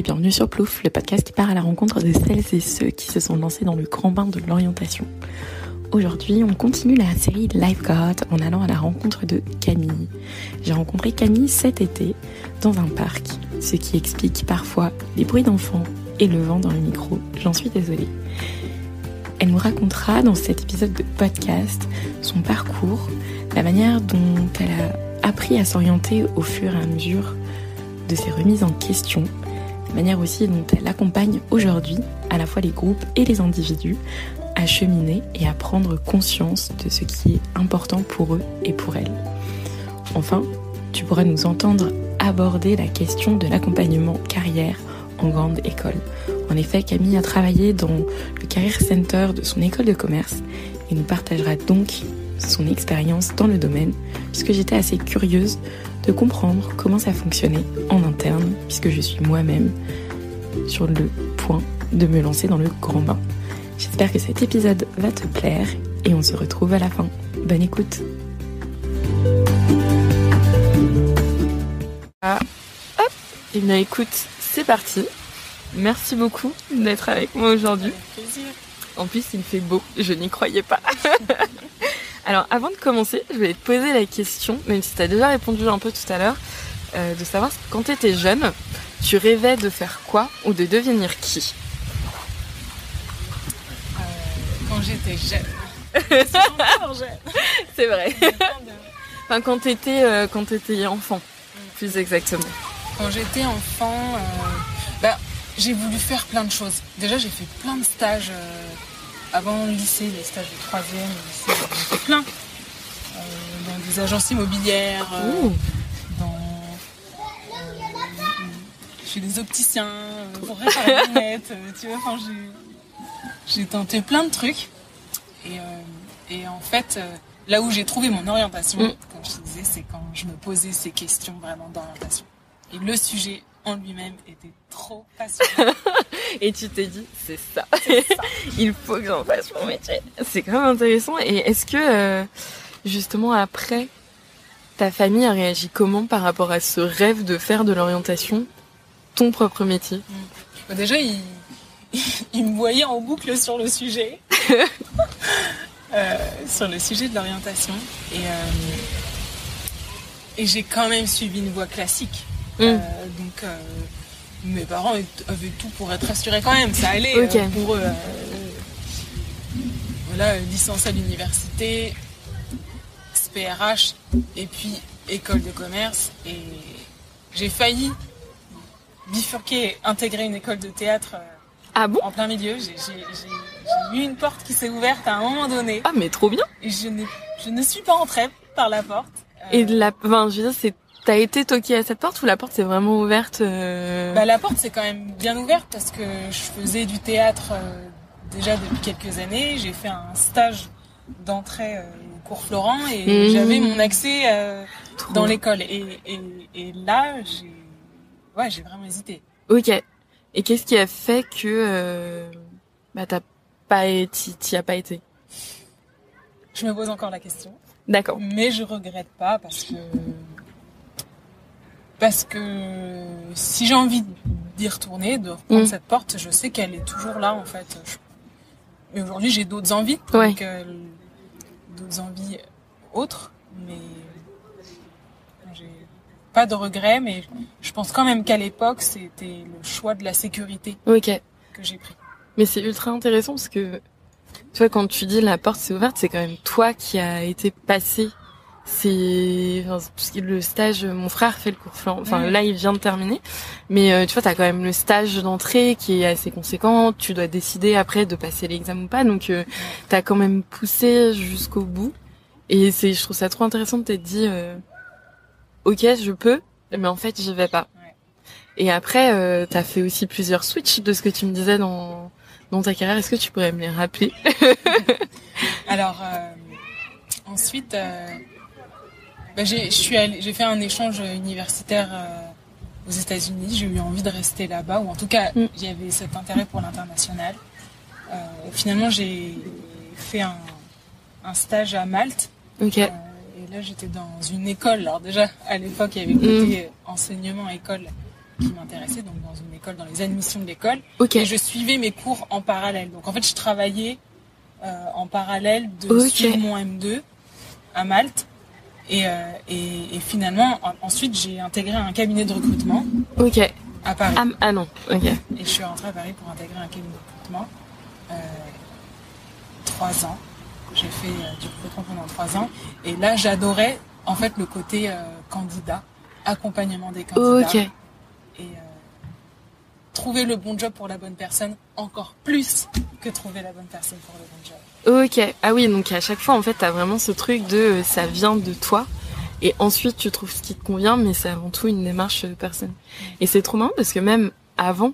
bienvenue sur Plouf, le podcast qui part à la rencontre de celles et ceux qui se sont lancés dans le grand bain de l'orientation. Aujourd'hui, on continue la série Lifeguard en allant à la rencontre de Camille. J'ai rencontré Camille cet été dans un parc, ce qui explique parfois les bruits d'enfants et le vent dans le micro, j'en suis désolée. Elle nous racontera dans cet épisode de podcast son parcours, la manière dont elle a appris à s'orienter au fur et à mesure de ses remises en question, la manière aussi dont elle accompagne aujourd'hui à la fois les groupes et les individus à cheminer et à prendre conscience de ce qui est important pour eux et pour elles. Enfin, tu pourras nous entendre aborder la question de l'accompagnement carrière en grande école. En effet, Camille a travaillé dans le Career Center de son école de commerce et nous partagera donc son expérience dans le domaine, puisque j'étais assez curieuse de comprendre comment ça fonctionnait en interne, puisque je suis moi-même sur le point de me lancer dans le grand bain. J'espère que cet épisode va te plaire et on se retrouve à la fin. Bonne écoute. Hop, et bien écoute, c'est parti. Merci beaucoup d'être avec moi aujourd'hui. Avec plaisir. En plus, il fait beau, je n'y croyais pas. Alors, avant de commencer, je voulais te poser la question, même si tu as déjà répondu un peu tout à l'heure, de savoir quand tu étais jeune, tu rêvais de faire quoi ou de devenir qui ? Quand j'étais jeune. C'est encore jeune. C'est vrai. Enfin, quand t'étais enfant, plus exactement. Quand j'étais enfant, j'ai voulu faire plein de choses. Déjà, j'ai fait plein de stages avant le lycée, les stages de 3e, le lycée, j'ai fait plein. Dans des agences immobilières, chez des opticiens, pour réparer les lunettes, tu vois, enfin, j'ai tenté plein de trucs. Et en fait, là où j'ai trouvé mon orientation, comme je te disais, c'est quand je me posais ces questions vraiment d'orientation. Et le sujet en lui-même était trop passionnant. Et tu t'es dit, c'est ça. Il faut que j'en fasse mon métier. C'est quand même intéressant. Et est-ce que, justement, après, ta famille a réagi comment par rapport à ce rêve de faire de l'orientation ton propre métier ? Déjà, il me voyait en boucle sur le sujet. Sur le sujet de l'orientation. Et j'ai quand même suivi une voie classique. Donc mes parents avaient tout pour être rassurés quand même, ça allait. Pour eux. Voilà, licence à l'université, SPRH et puis école de commerce. Et j'ai failli bifurquer et intégrer une école de théâtre en plein milieu. J'ai eu une porte qui s'est ouverte à un moment donné. Ah mais trop bien. Et je ne suis pas entrée par la porte. Et je veux dire, t'as été toquée à cette porte ou la porte s'est vraiment ouverte La porte s'est quand même bien ouverte parce que je faisais du théâtre déjà depuis quelques années. J'ai fait un stage d'entrée au cours Florent et j'avais mon accès dans l'école. Et là, j'ai vraiment hésité. Ok. Et qu'est-ce qui a fait que t'y as pas été ? Je me pose encore la question. D'accord. Mais je regrette pas parce que si j'ai envie d'y retourner, de reprendre cette porte, je sais qu'elle est toujours là en fait. Et aujourd'hui, j'ai d'autres envies, donc d'autres envies autres, mais j'ai pas de regrets. Mais je pense quand même qu'à l'époque, c'était le choix de la sécurité que j'ai pris. Mais c'est ultra intéressant parce que tu vois, quand tu dis la porte s'est ouverte, c'est quand même toi qui a été passé. Parce que le stage, mon frère fait le cours Florent. Enfin, là, il vient de terminer. Mais tu vois, t'as quand même le stage d'entrée qui est assez conséquent. Tu dois décider après de passer l'examen ou pas. Donc, t'as quand même poussé jusqu'au bout. Et je trouve ça trop intéressant de t'être dit, ok, je peux, mais en fait, j'y vais pas. Ouais. Et après, t'as fait aussi plusieurs switches de ce que tu me disais dans ta carrière. Est-ce que tu pourrais me les rappeler? Alors, ensuite, j'ai fait un échange universitaire aux États-Unis. J'ai eu envie de rester là-bas, ou en tout cas, il y avait cet intérêt pour l'international. Finalement, j'ai fait un stage à Malte. Ok. Et là, j'étais dans une école. Alors déjà, à l'époque, il y avait côté enseignement, école. qui m'intéressait, donc dans une école, dans les admissions de l'école. Okay. Et je suivais mes cours en parallèle. Donc en fait, je travaillais en parallèle de suivre mon M2 à Malte. Et finalement, ensuite, j'ai intégré un cabinet de recrutement à Paris. Ah non, ok. Et je suis rentrée à Paris pour intégrer un cabinet de recrutement. 3 ans. J'ai fait du recrutement pendant 3 ans. Et là, j'adorais en fait le côté candidat, accompagnement des candidats. Et trouver le bon job pour la bonne personne encore plus que trouver la bonne personne pour le bon job. Ok. Ah oui, donc à chaque fois, en fait, t'as vraiment ce truc de ça vient de toi. Et ensuite, tu trouves ce qui te convient, mais c'est avant tout une démarche personnelle. Et c'est trop marrant parce que même avant,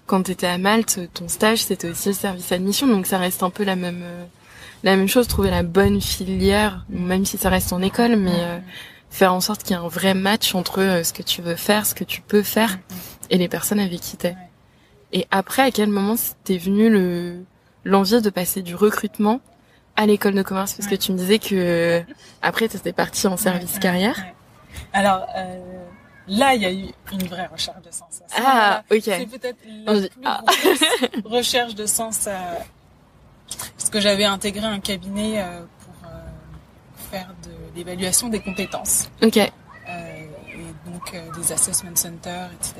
quand t'étais à Malte, ton stage, c'était aussi le service admission, donc ça reste un peu la même chose, trouver la bonne filière, même si ça reste en école, mais faire en sorte qu'il y ait un vrai match entre ce que tu veux faire, ce que tu peux faire, et les personnes avec qui t'es. Et après, à quel moment t'es venu l'envie de passer du recrutement à l'école de commerce, parce que tu me disais que après t'étais partie en service carrière. Alors là, il y a eu une vraie recherche de sens. Ok. C'est peut-être la plus grosse recherche de sens, parce que j'avais intégré un cabinet pour faire de l'évaluation des compétences. Ok. Et donc des assessment centers, etc.,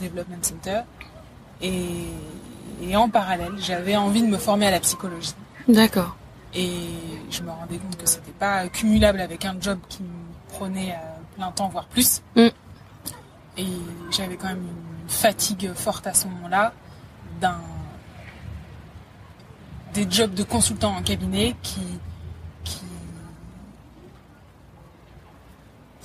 development center. Et en parallèle, j'avais envie de me former à la psychologie. D'accord. Et je me rendais compte que c'était pas cumulable avec un job qui me prenait plein temps, voire plus. Et j'avais quand même une fatigue forte à ce moment-là des jobs de consultant en cabinet qui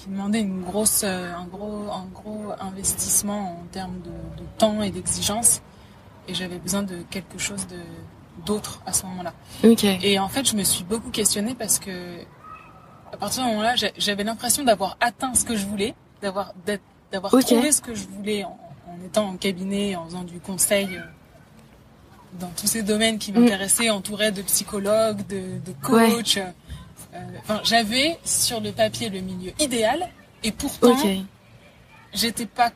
demandaient un gros investissement en termes de temps et d'exigence. Et j'avais besoin de quelque chose d'autre à ce moment-là. Et en fait, je me suis beaucoup questionnée parce que à partir de ce moment-là, j'avais l'impression d'avoir atteint ce que je voulais, d'avoir trouvé ce que je voulais en étant en cabinet, en faisant du conseil dans tous ces domaines qui m'intéressaient, entourée de psychologues, de coachs. J'avais sur le papier le milieu idéal et pourtant, j'étais pas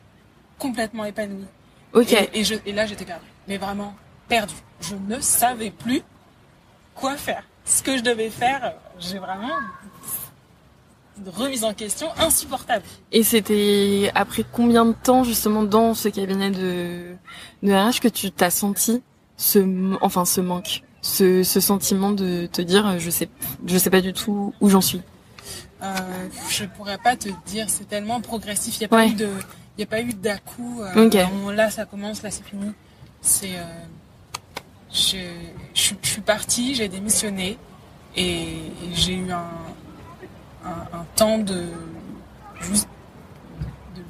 complètement épanouie. Et là, j'étais perdue. Mais vraiment perdue. Je ne savais plus quoi faire. Ce que je devais faire, j'ai vraiment une remise en question insupportable. Et c'était après combien de temps, justement, dans ce cabinet de RH que tu t'as senti ce manque, ce sentiment de te dire je sais pas du tout où j'en suis? Je pourrais pas te dire, c'est tellement progressif, il y a pas eu d'à-coup. Là ça commence, là c'est fini. Je suis partie, j'ai démissionné et j'ai eu un temps de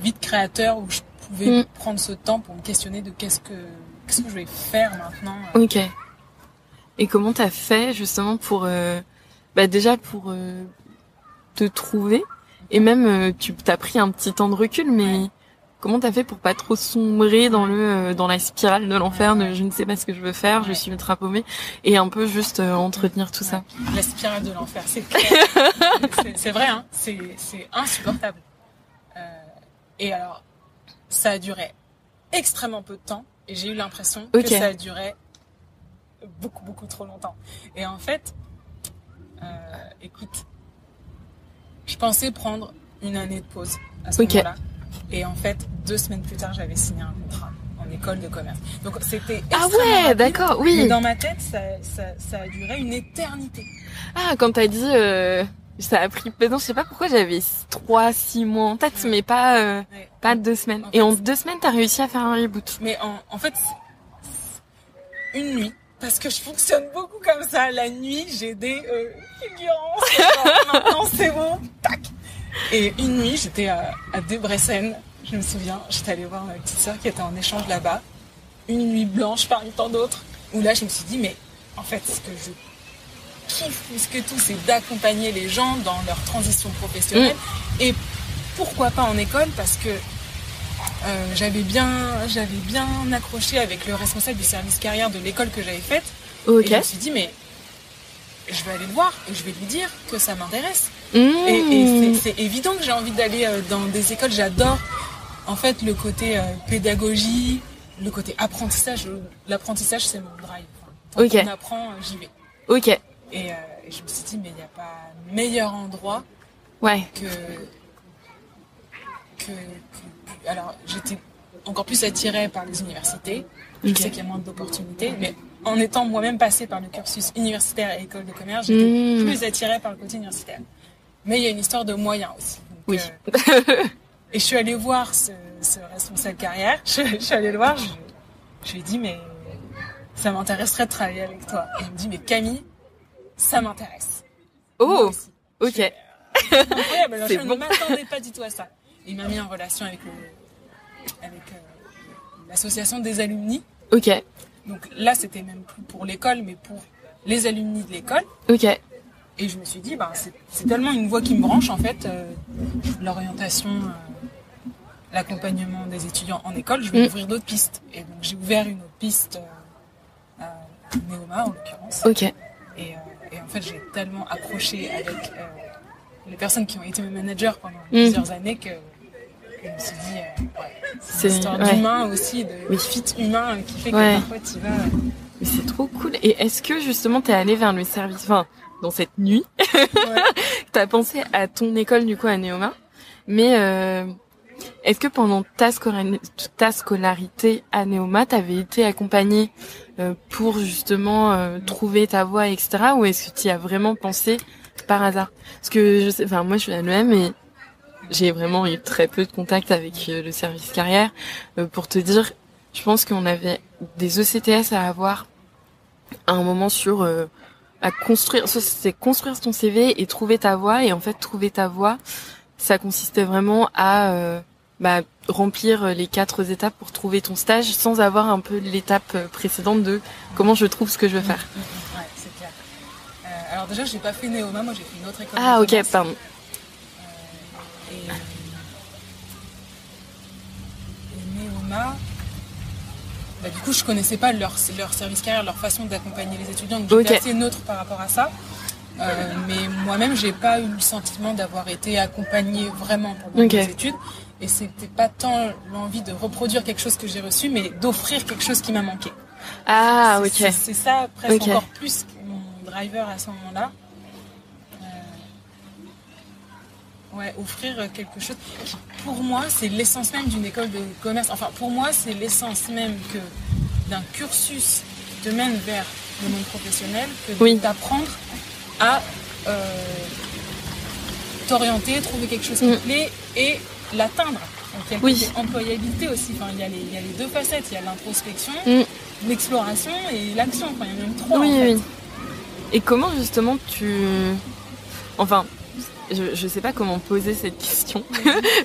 vie de créateur où je pouvais prendre ce temps pour me questionner de qu'est-ce que je vais faire maintenant. Et comment t'as fait justement pour déjà pour te trouver, et même tu t'as pris un petit temps de recul, mais comment t'as fait pour pas trop sombrer dans la spirale de l'enfer de je ne sais pas ce que je veux faire, je suis ultra paumée, et un peu juste entretenir tout ça? La spirale de l'enfer, c'est clair. c'est vrai, hein, c'est insupportable. Et alors, ça a duré extrêmement peu de temps, et j'ai eu l'impression que ça a duré beaucoup, beaucoup trop longtemps. Et en fait, écoute, je pensais prendre une année de pause à ce moment-là. Et en fait, 2 semaines plus tard, j'avais signé un contrat en école de commerce. Donc c'était extrêmement rapide, d'accord, oui. Mais dans ma tête, ça a duré une éternité. Ah, quand t'as dit ça a pris... Non, je sais pas pourquoi j'avais 3-6 mois en tête, mais pas 2 semaines. En fait, et en 2 semaines, t'as réussi à faire un reboot. Mais en fait, une nuit, parce que je fonctionne beaucoup comme ça. La nuit, j'ai des fulgurances. Maintenant, c'est bon. Tac. Et une nuit, j'étais à Debrecen. Je me souviens, j'étais allée voir ma petite sœur qui était en échange là-bas. Une nuit blanche parmi tant d'autres. Où là, je me suis dit, mais en fait, ce que je kiffe plus que tout, c'est d'accompagner les gens dans leur transition professionnelle. Et pourquoi pas en école, parce que j'avais bien accroché avec le responsable du service carrière de l'école que j'avais faite. Et je me suis dit, mais je vais aller le voir et je vais lui dire que ça m'intéresse. Et c'est évident que j'ai envie d'aller dans des écoles. J'adore En fait, le côté pédagogie, le côté apprentissage, l'apprentissage, c'est mon drive. Enfin, quand on apprend, j'y vais. Ok. Et je me suis dit, mais il n'y a pas meilleur endroit que... Alors, j'étais encore plus attirée par les universités. Je sais qu'il y a moins d'opportunités, mais en étant moi-même passée par le cursus universitaire et école de commerce, j'étais plus attirée par le côté universitaire. Mais il y a une histoire de moyens aussi. Donc, et je suis allée voir ce responsable carrière. Je suis allée le voir. Je lui ai dit, mais ça m'intéresserait de travailler avec toi. Et il me dit, mais Camille, ça m'intéresse. Oh, ok. Incroyable. Alors, je ne m'attendais pas du tout à ça. Il m'a mis en relation avec l'association des alumni. Ok. Donc là, c'était même plus pour l'école, mais pour les alumni de l'école. Ok. Et je me suis dit, c'est tellement une voie qui me branche, en fait, l'orientation, l'accompagnement des étudiants en école, je vais ouvrir d'autres pistes. Et donc, j'ai ouvert une autre piste à Neoma, en l'occurrence. Ok. Et en fait, j'ai tellement accroché avec les personnes qui ont été mes managers pendant plusieurs années que je me suis dit, c'est une histoire d'humain aussi, de fit humain qui fait que parfois tu vas... Mais c'est trop cool. Et est-ce que justement t'es allé vers le service, enfin, dans cette nuit, t'as pensé à ton école du coup à Neoma, mais est-ce que pendant ta scolarité à Neoma, t'avais été accompagnée pour justement trouver ta voie, etc. Ou est-ce que tu y as vraiment pensé par hasard? Parce que je sais, enfin moi je suis à l'EM et j'ai vraiment eu très peu de contact avec le service carrière. Pour te dire, je pense qu'on avait des ECTS à avoir à un moment sur à construire. Ça, c'est construire ton CV et trouver ta voie. Et en fait, trouver ta voie, ça consistait vraiment à remplir les 4 étapes pour trouver ton stage sans avoir un peu l'étape précédente de comment je trouve ce que je veux faire. Ouais, c'est clair. Alors déjà, j'ai pas fait Neoma, moi j'ai fait une autre école. Ah ok, pardon. Et Neoma, du coup, je connaissais pas leur service carrière, leur façon d'accompagner les étudiants, donc j'étais assez neutre par rapport à ça. Mais moi-même, j'ai pas eu le sentiment d'avoir été accompagnée vraiment pendant mes études. Et c'était pas tant l'envie de reproduire quelque chose que j'ai reçu, mais d'offrir quelque chose qui m'a manqué. Ah, c'est ça presque encore plus que mon driver à ce moment-là. Offrir quelque chose qui, pour moi, c'est l'essence même d'une école de commerce. Enfin, pour moi, c'est l'essence même d'un cursus qui te mène vers le monde professionnel, que d'apprendre à t'orienter, trouver quelque chose qui te plaît et l'atteindre. Donc, il y a le côté employabilité aussi. Enfin, il y a les deux facettes. Il y a l'introspection, l'exploration et l'action. Enfin, il y en a même 3 en fait. Et comment justement Enfin, je sais pas comment poser cette question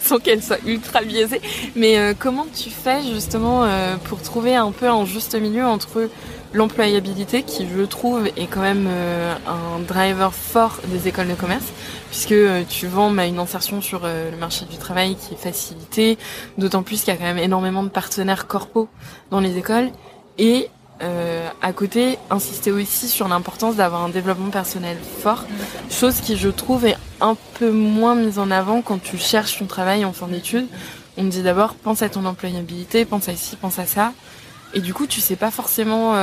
sans qu'elle soit ultra biaisée, mais comment tu fais justement pour trouver un peu un juste milieu entre l'employabilité, qui je trouve est quand même un driver fort des écoles de commerce, puisque tu vends une insertion sur le marché du travail qui est facilitée, d'autant plus qu'il y a quand même énormément de partenaires corpos dans les écoles, et à côté, insister aussi sur l'importance d'avoir un développement personnel fort, chose qui je trouve est un peu moins mise en avant quand tu cherches ton travail en fin d'études. On te dit d'abord, pense à ton employabilité, pense à ci, pense à ça. Et du coup, tu sais pas forcément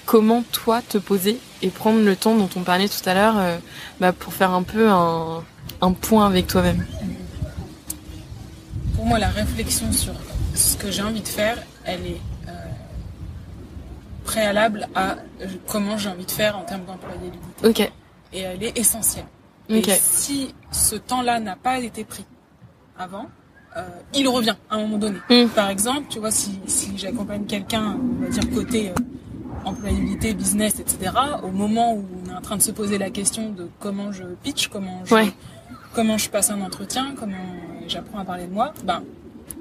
comment toi te poser et prendre le temps dont on parlait tout à l'heure pour faire un peu un point avec toi-même. Pour moi, la réflexion sur ce que j'ai envie de faire, elle est préalable à comment j'ai envie de faire en termes d'employabilité. Ok. Et elle est essentielle. Okay. Et si ce temps-là n'a pas été pris avant, il revient à un moment donné. Par exemple, tu vois, si j'accompagne quelqu'un, on va dire côté employabilité, business, etc., au moment où on est en train de se poser la question de comment je pitch, comment je passe un entretien, comment j'apprends à parler de moi,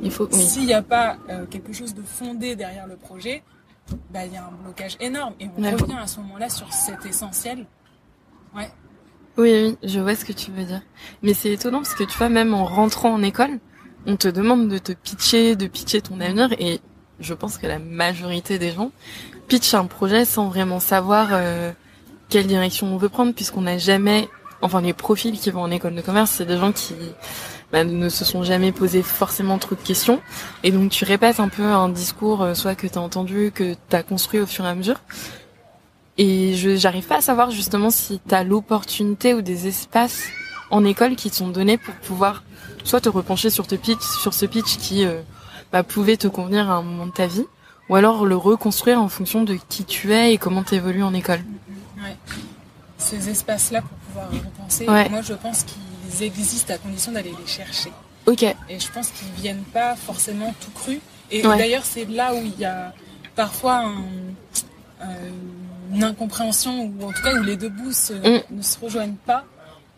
il faut, s'il n'y a pas quelque chose de fondé derrière le projet, il y a un blocage énorme et on revient à ce moment-là sur cet essentiel. Ouais. Oui, je vois ce que tu veux dire. Mais c'est étonnant parce que tu vois, même en rentrant en école, on te demande de pitcher ton avenir, et je pense que la majorité des gens pitchent un projet sans vraiment savoir quelle direction on veut prendre, puisqu'on n'a jamais enfin les profils qui vont en école de commerce, c'est des gens qui ne se sont jamais posé forcément trop de questions, et donc tu répètes un peu un discours soit que t'as entendu, que t'as construit au fur et à mesure. Et j'arrive pas à savoir justement si t'as l'opportunité ou des espaces en école qui te sont donnés pour pouvoir soit te repencher sur ce pitch qui pouvait te convenir à un moment de ta vie, ou alors le reconstruire en fonction de qui tu es et comment t'évolues en école. Ouais. Ces espaces-là pour pouvoir repenser, moi je pense qu'ils existent à condition d'aller les chercher. Ok. Et je pense qu'ils viennent pas forcément tout crus. Et d'ailleurs c'est là où il y a parfois une incompréhension, ou en tout cas où les deux bouts ne se rejoignent pas,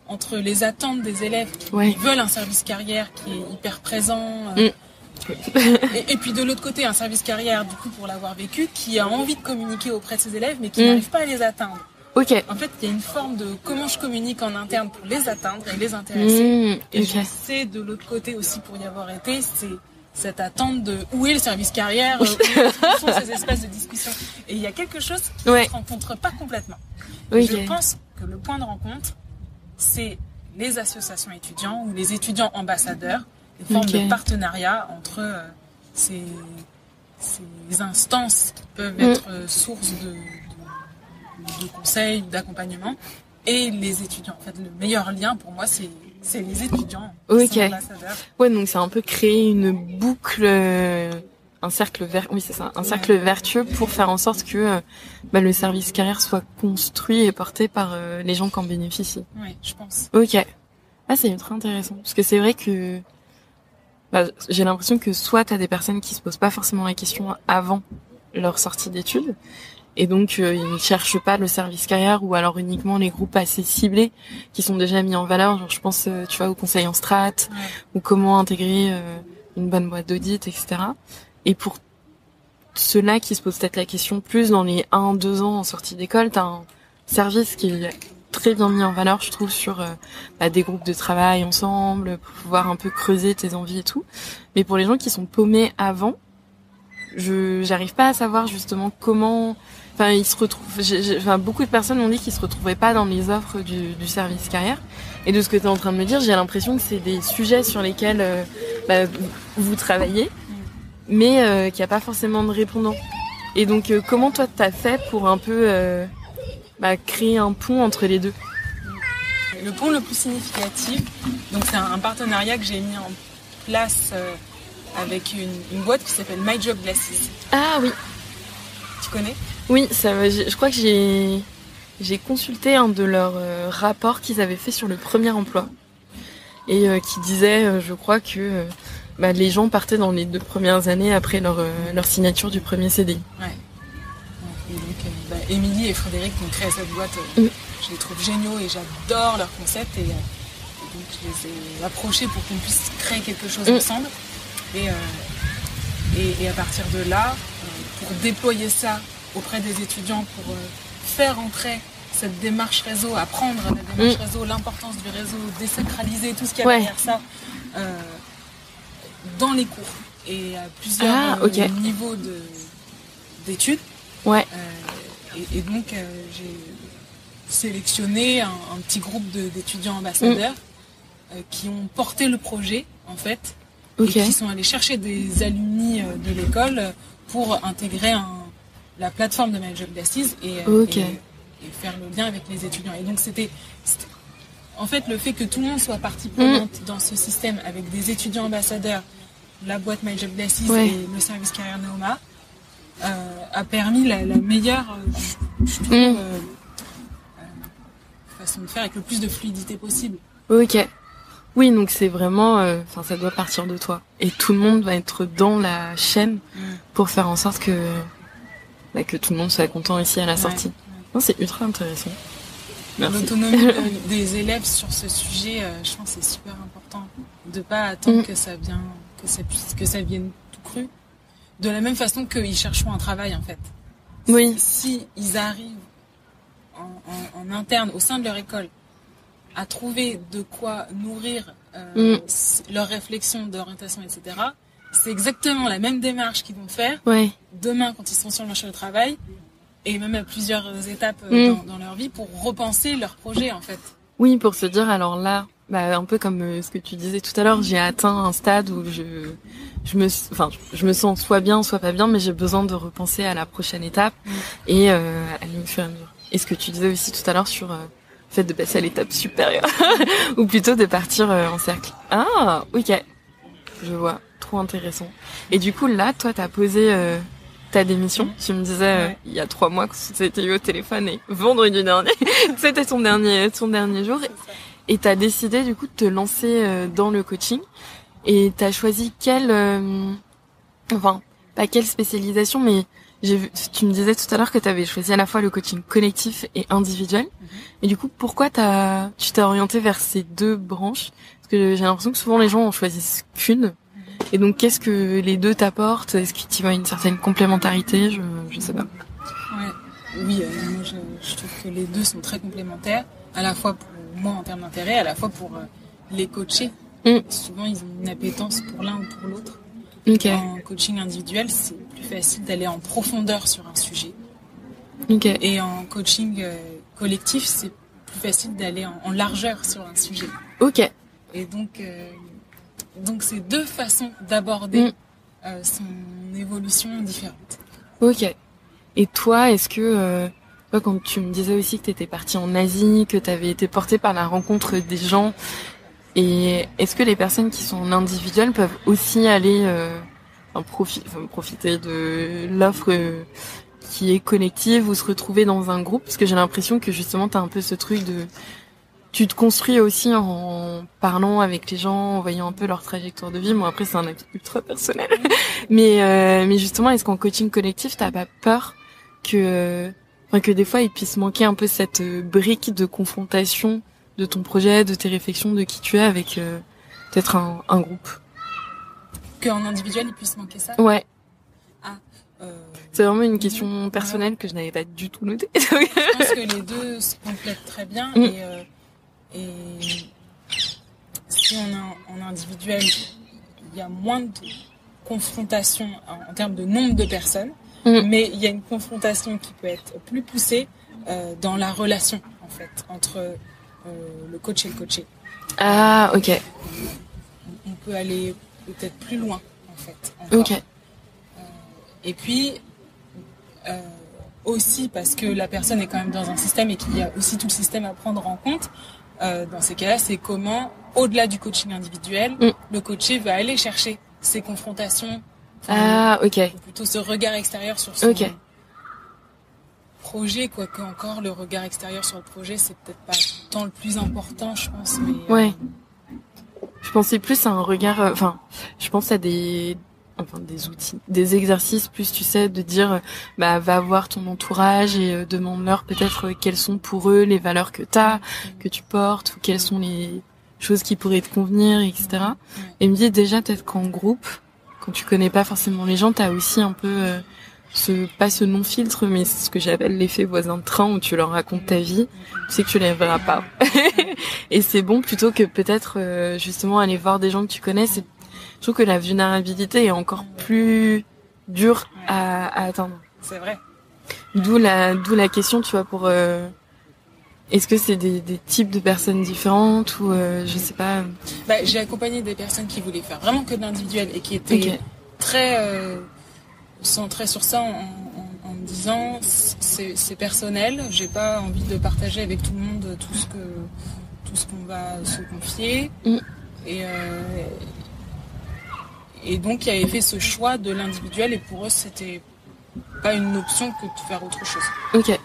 entre les attentes des élèves qui veulent un service carrière qui est hyper présent, et puis de l'autre côté un service carrière du coup pour l'avoir vécu, qui a envie de communiquer auprès de ses élèves mais qui n'arrive pas à les atteindre. Okay. En fait, il y a une forme de comment je communique en interne pour les atteindre et les intéresser. Et je sais de l'autre côté aussi, pour y avoir été, c'est cette attente de où est le service carrière, où sont ces espaces de discussion. Et il y a quelque chose qui ne se rencontre pas complètement. Je pense que le point de rencontre, c'est les associations étudiants ou les étudiants ambassadeurs, des formes de partenariat entre ces instances qui peuvent être source de conseils, d'accompagnement, et les étudiants. En fait, le meilleur lien pour moi, c'est les étudiants qui sont ambassadeurs. Ouais, donc c'est un peu créer une boucle, un cercle cercle vertueux pour faire en sorte que le service carrière soit construit et porté par les gens qui en bénéficient. Oui, je pense. Ok. Ah, c'est très intéressant. Parce que c'est vrai que j'ai l'impression que soit t'as des personnes qui se posent pas forcément la question avant leur sortie d'études, et donc ils ne cherchent pas le service carrière, ou alors uniquement les groupes assez ciblés qui sont déjà mis en valeur. Genre, je pense tu vois, au conseil en strat, ou comment intégrer une bonne boîte d'audit, etc. Et pour ceux-là qui se posent peut-être la question plus dans les 1-2 ans en sortie d'école, t'as un service qui est très bien mis en valeur, je trouve, sur des groupes de travail ensemble, pour pouvoir un peu creuser tes envies et tout. Mais pour les gens qui sont paumés avant, j'arrive pas à savoir justement comment. Enfin, ils se retrouvent. Beaucoup de personnes m'ont dit qu'ils se retrouvaient pas dans les offres du service carrière. Et de ce que tu es en train de me dire, j'ai l'impression que c'est des sujets sur lesquels vous travaillez, mais qu'il n'y a pas forcément de répondants. Et donc, comment toi t'as fait pour un peu créer un pont entre les deux? Le pont le plus significatif, donc c'est un partenariat que j'ai mis en place avec une boîte qui s'appelle My Job Glasses. Ah oui. Tu connais? Oui, je crois que j'ai consulté un de leurs rapports qu'ils avaient fait sur le premier emploi, et qui disait, je crois que les gens partaient dans les 2 premières années après leur signature du premier CDI. Ouais. Et donc, Émilie et Frédéric qui ont créé cette boîte, je les trouve géniaux et j'adore leur concept, et donc je les ai approchés pour qu'on puisse créer quelque chose ensemble. Et à partir de là, pour déployer ça auprès des étudiants, pour faire entrer cette démarche réseau, apprendre à la démarche réseau, l'importance du réseau, désacraliser tout ce qu'il y a derrière ça, dans les cours et à plusieurs niveaux d'études. Et donc j'ai sélectionné un petit groupe d'étudiants ambassadeurs qui ont porté le projet en fait, et qui sont allés chercher des alumni de l'école pour intégrer la plateforme de My Job Glasses et faire le lien avec les étudiants. Et donc c'était en fait le fait que tout le monde soit partie prenante dans ce système, avec des étudiants ambassadeurs, la boîte My Job Glasses et le service carrière Neoma, a permis la meilleure façon de faire avec le plus de fluidité possible. Oui, donc c'est vraiment, ça doit partir de toi. Et tout le monde va être dans la chaîne pour faire en sorte que tout le monde soit content ici à la sortie. Non, c'est ultra intéressant. Merci. L'autonomie des élèves sur ce sujet, je pense que c'est super important. De pas attendre que ça vienne tout cru. De la même façon qu'ils chercheront un travail, en fait. Oui. Si ils arrivent en interne, au sein de leur école, à trouver de quoi nourrir leur réflexion d'orientation, etc., c'est exactement la même démarche qu'ils vont faire demain quand ils seront sur le marché du travail, et même à plusieurs étapes dans leur vie, pour repenser leur projet, en fait. Oui, pour se dire, alors là, un peu comme ce que tu disais tout à l'heure, j'ai atteint un stade où je me sens soit bien, soit pas bien, mais j'ai besoin de repenser à la prochaine étape et aller au fur et à mesure. Et ce que tu disais aussi tout à l'heure sur le fait de passer à l'étape supérieure, ou plutôt de partir en cercle. Ah, ok, je vois, trop intéressant. Et du coup, là, toi, t'as posé ta démission. Tu me disais il y a 3 mois que tu t'étais eu au téléphone et vendredi dernier, c'était ton dernier jour. Et t'as décidé du coup de te lancer dans le coaching. Et t'as choisi pas quelle spécialisation, mais tu me disais tout à l'heure que t'avais choisi à la fois le coaching collectif et individuel. Et du coup, pourquoi tu t'es orienté vers ces 2 branches? Parce que j'ai l'impression que souvent les gens en choisissent qu'une. Et donc, qu'est-ce que les 2 t'apportent? Est-ce que tu vois une certaine complémentarité? Je sais pas. Oui, moi je trouve que les 2 sont très complémentaires, à la fois pour moi en termes d'intérêt, à la fois pour les coachés. Souvent, ils ont une appétence pour l'un ou pour l'autre. Okay. En coaching individuel, c'est plus facile d'aller en profondeur sur un sujet. Okay. Et en coaching collectif, c'est plus facile d'aller en largeur sur un sujet. Ok. Et donc c'est 2 façons d'aborder son évolution différente. Ok. Et toi, est-ce que quand tu me disais aussi que tu étais partie en Asie, que tu avais été portée par la rencontre des gens, et est-ce que les personnes qui sont en individuel peuvent aussi aller profiter de l'offre qui est collective ou se retrouver dans un groupe? Parce que j'ai l'impression que justement tu as un peu ce truc de... Tu te construis aussi en parlant avec les gens, en voyant un peu leur trajectoire de vie. Bon, après, c'est un avis ultra personnel. mais justement, est-ce qu'en coaching collectif, t'as pas peur que des fois, il puisse manquer un peu cette brique de confrontation de ton projet, de tes réflexions, de qui tu es avec peut-être un groupe? Qu'en individuel, il puisse manquer ça? Ouais. C'est vraiment une question personnelle que je n'avais pas du tout notée. Je pense que les 2 se complètent très bien et si on est en individuel, il y a moins de confrontation en termes de nombre de personnes, mais il y a une confrontation qui peut être plus poussée dans la relation en fait entre le coach et le coaché. Ah, ok. On peut aller peut-être plus loin en fait. Encore. Ok. Et puis aussi parce que la personne est quand même dans un système et qu'il y a aussi tout le système à prendre en compte. Dans ces cas-là, c'est comment, au-delà du coaching individuel, le coaché va aller chercher ces confrontations. Ok. Ou plutôt ce regard extérieur sur son projet, quoique encore le regard extérieur sur le projet, c'est peut-être pas tant le plus important, je pense. Mais, je pensais plus à un regard... je pense à des outils, des exercices plus, tu sais, de dire va voir ton entourage et demande-leur peut-être quelles sont pour eux les valeurs que t'as, que tu portes, ou quelles sont les choses qui pourraient te convenir, etc. Et me dit déjà peut-être qu'en groupe, quand tu connais pas forcément les gens, t'as aussi un peu pas ce non-filtre, mais c'est ce que j'appelle l'effet voisin de train où tu leur racontes ta vie, tu sais que tu les verras pas. Et c'est bon plutôt que peut-être justement aller voir des gens que tu connais. Je trouve que la vulnérabilité est encore plus dure à atteindre. C'est vrai. D'où la question, tu vois, pour est-ce que c'est des types de personnes différentes ou je sais pas. J'ai accompagné des personnes qui voulaient faire vraiment que de l'individuel et qui étaient très centrées sur ça en me disant c'est personnel, j'ai pas envie de partager avec tout le monde tout ce qu'on va se confier. Et donc, ils avaient fait ce choix de l'individuel et pour eux, c'était pas une option que de faire autre chose. Ok.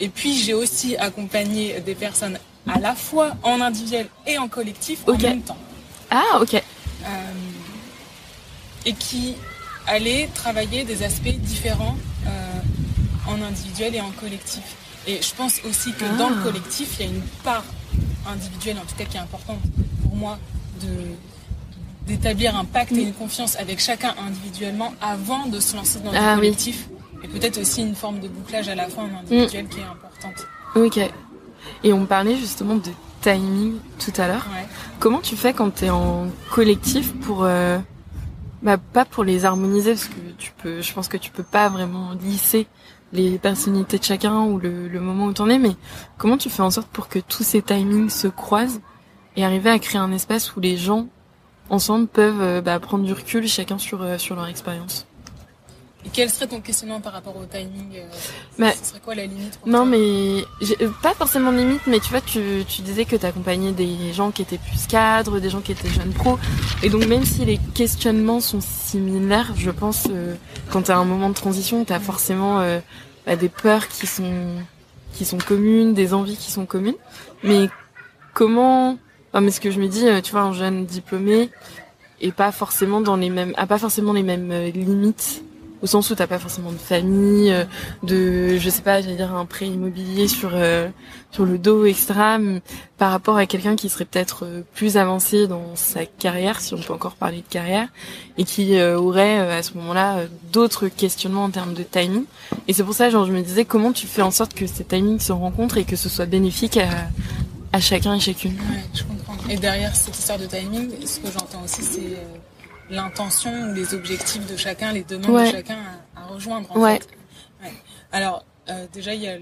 Et puis, j'ai aussi accompagné des personnes à la fois en individuel et en collectif en même temps. Ah, ok. Et qui allaient travailler des aspects différents en individuel et en collectif. Et je pense aussi que dans le collectif, il y a une part individuelle, en tout cas qui est importante pour moi, d'établir un pacte et une confiance avec chacun individuellement avant de se lancer dans le collectif. Et peut-être aussi une forme de bouclage à la fin en individuel qui est importante. Ok. Et on parlait justement de timing tout à l'heure. Ouais. Comment tu fais quand tu es en collectif pour... pas pour les harmoniser, parce que je pense que tu peux pas vraiment lisser les personnalités de chacun ou le moment où t'en es, mais comment tu fais en sorte pour que tous ces timings se croisent et arriver à créer un espace où les gens ensemble peuvent prendre du recul chacun sur leur expérience? Et quel serait ton questionnement par rapport au timing? Ce serait quoi la limite pour Non, toi? mais pas forcément de limite, mais tu vois, tu disais que t'accompagnais des gens qui étaient plus cadres, des gens qui étaient jeunes pros, et donc même si les questionnements sont similaires, je pense quand t'as un moment de transition, t'as forcément des peurs qui sont communes, des envies qui sont communes, mais comment... mais ce que je me dis, tu vois, un jeune diplômé est pas forcément a pas forcément les mêmes limites, au sens où t'as pas forcément de famille, je sais pas, j'allais dire un prêt immobilier sur le dos, etc. Par rapport à quelqu'un qui serait peut-être plus avancé dans sa carrière, si on peut encore parler de carrière, et qui aurait à ce moment-là d'autres questionnements en termes de timing. Et c'est pour ça, genre, je me disais, comment tu fais en sorte que ces timings se rencontrent et que ce soit bénéfique à chacun et chacune. Ouais, je comprends. Et derrière cette histoire de timing, ce que j'entends aussi, c'est l'intention ou les objectifs de chacun, les demandes de chacun à rejoindre, en fait. Ouais. Alors, déjà, il y a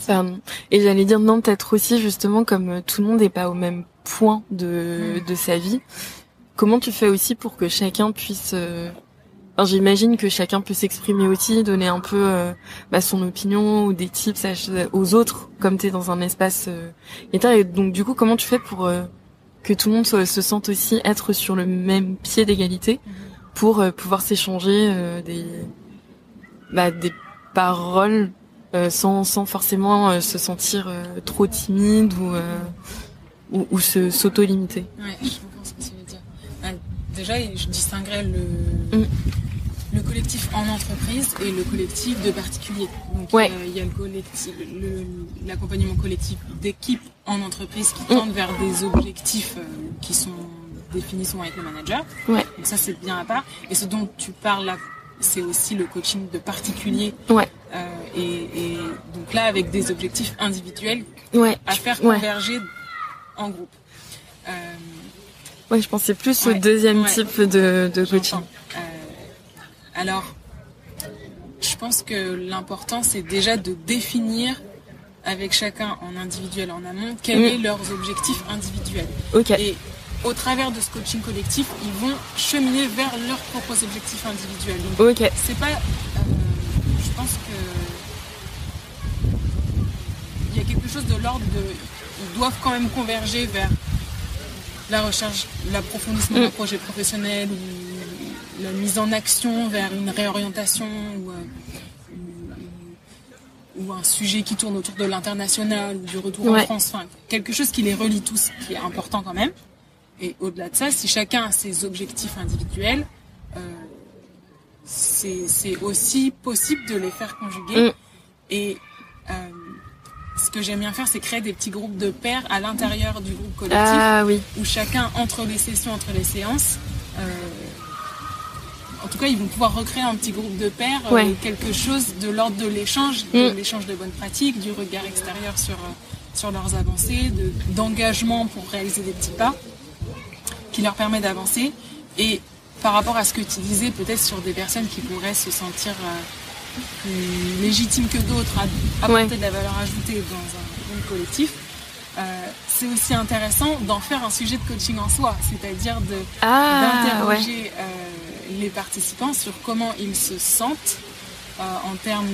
Pardon. Et j'allais dire, non, peut-être aussi, justement, comme tout le monde n'est pas au même point de sa vie, comment tu fais aussi pour que chacun puisse... j'imagine que chacun peut s'exprimer aussi, donner un peu son opinion ou des tips aux autres, comme t'es dans un espace état. Et donc du coup, comment tu fais pour que tout le monde se sente aussi être sur le même pied d'égalité pour pouvoir s'échanger des paroles sans forcément se sentir trop timide ou s'auto-limiter. Ouais, je comprends ce que tu veux dire. Déjà, je distinguerais le collectif en entreprise et le collectif de particuliers. Donc il y a le collectif, l'accompagnement collectif d'équipes en entreprise qui tendent vers des objectifs qui sont définis souvent avec le manager. Ouais. Donc ça, c'est bien à part. Et ce dont tu parles là, c'est aussi le coaching de particuliers. Ouais. Et donc là, avec des objectifs individuels à faire converger en groupe. Je pensais plus au deuxième type de coaching. Alors, je pense que l'important, c'est déjà de définir avec chacun en individuel, en amont, quels sont leurs objectifs individuels. Et au travers de ce coaching collectif, ils vont cheminer vers leurs propres objectifs individuels. Donc, c'est pas... je pense que il y a quelque chose de l'ordre de... Ils doivent quand même converger vers la recherche, l'approfondissement d'un projet professionnel ou la mise en action vers une réorientation ou un sujet qui tourne autour de l'international ou du retour en France. Enfin, quelque chose qui les relie tous, qui est important quand même. Et au-delà de ça, si chacun a ses objectifs individuels, c'est aussi possible de les faire conjuguer. Et ce que j'aime bien faire, c'est créer des petits groupes de pairs à l'intérieur du groupe collectif, où chacun, entre les sessions, entre les séances, en tout cas, ils vont pouvoir recréer un petit groupe de pairs, quelque chose de l'ordre de l'échange, de l'échange de bonnes pratiques, du regard extérieur sur leurs avancées, d'engagement pour réaliser des petits pas qui leur permet d'avancer. Et par rapport à ce que tu disais, peut-être sur des personnes qui pourraient se sentir plus légitimes que d'autres à apporter de la valeur ajoutée dans un groupe collectif, c'est aussi intéressant d'en faire un sujet de coaching en soi, c'est-à-dire d'interroger les participants sur comment ils se sentent en termes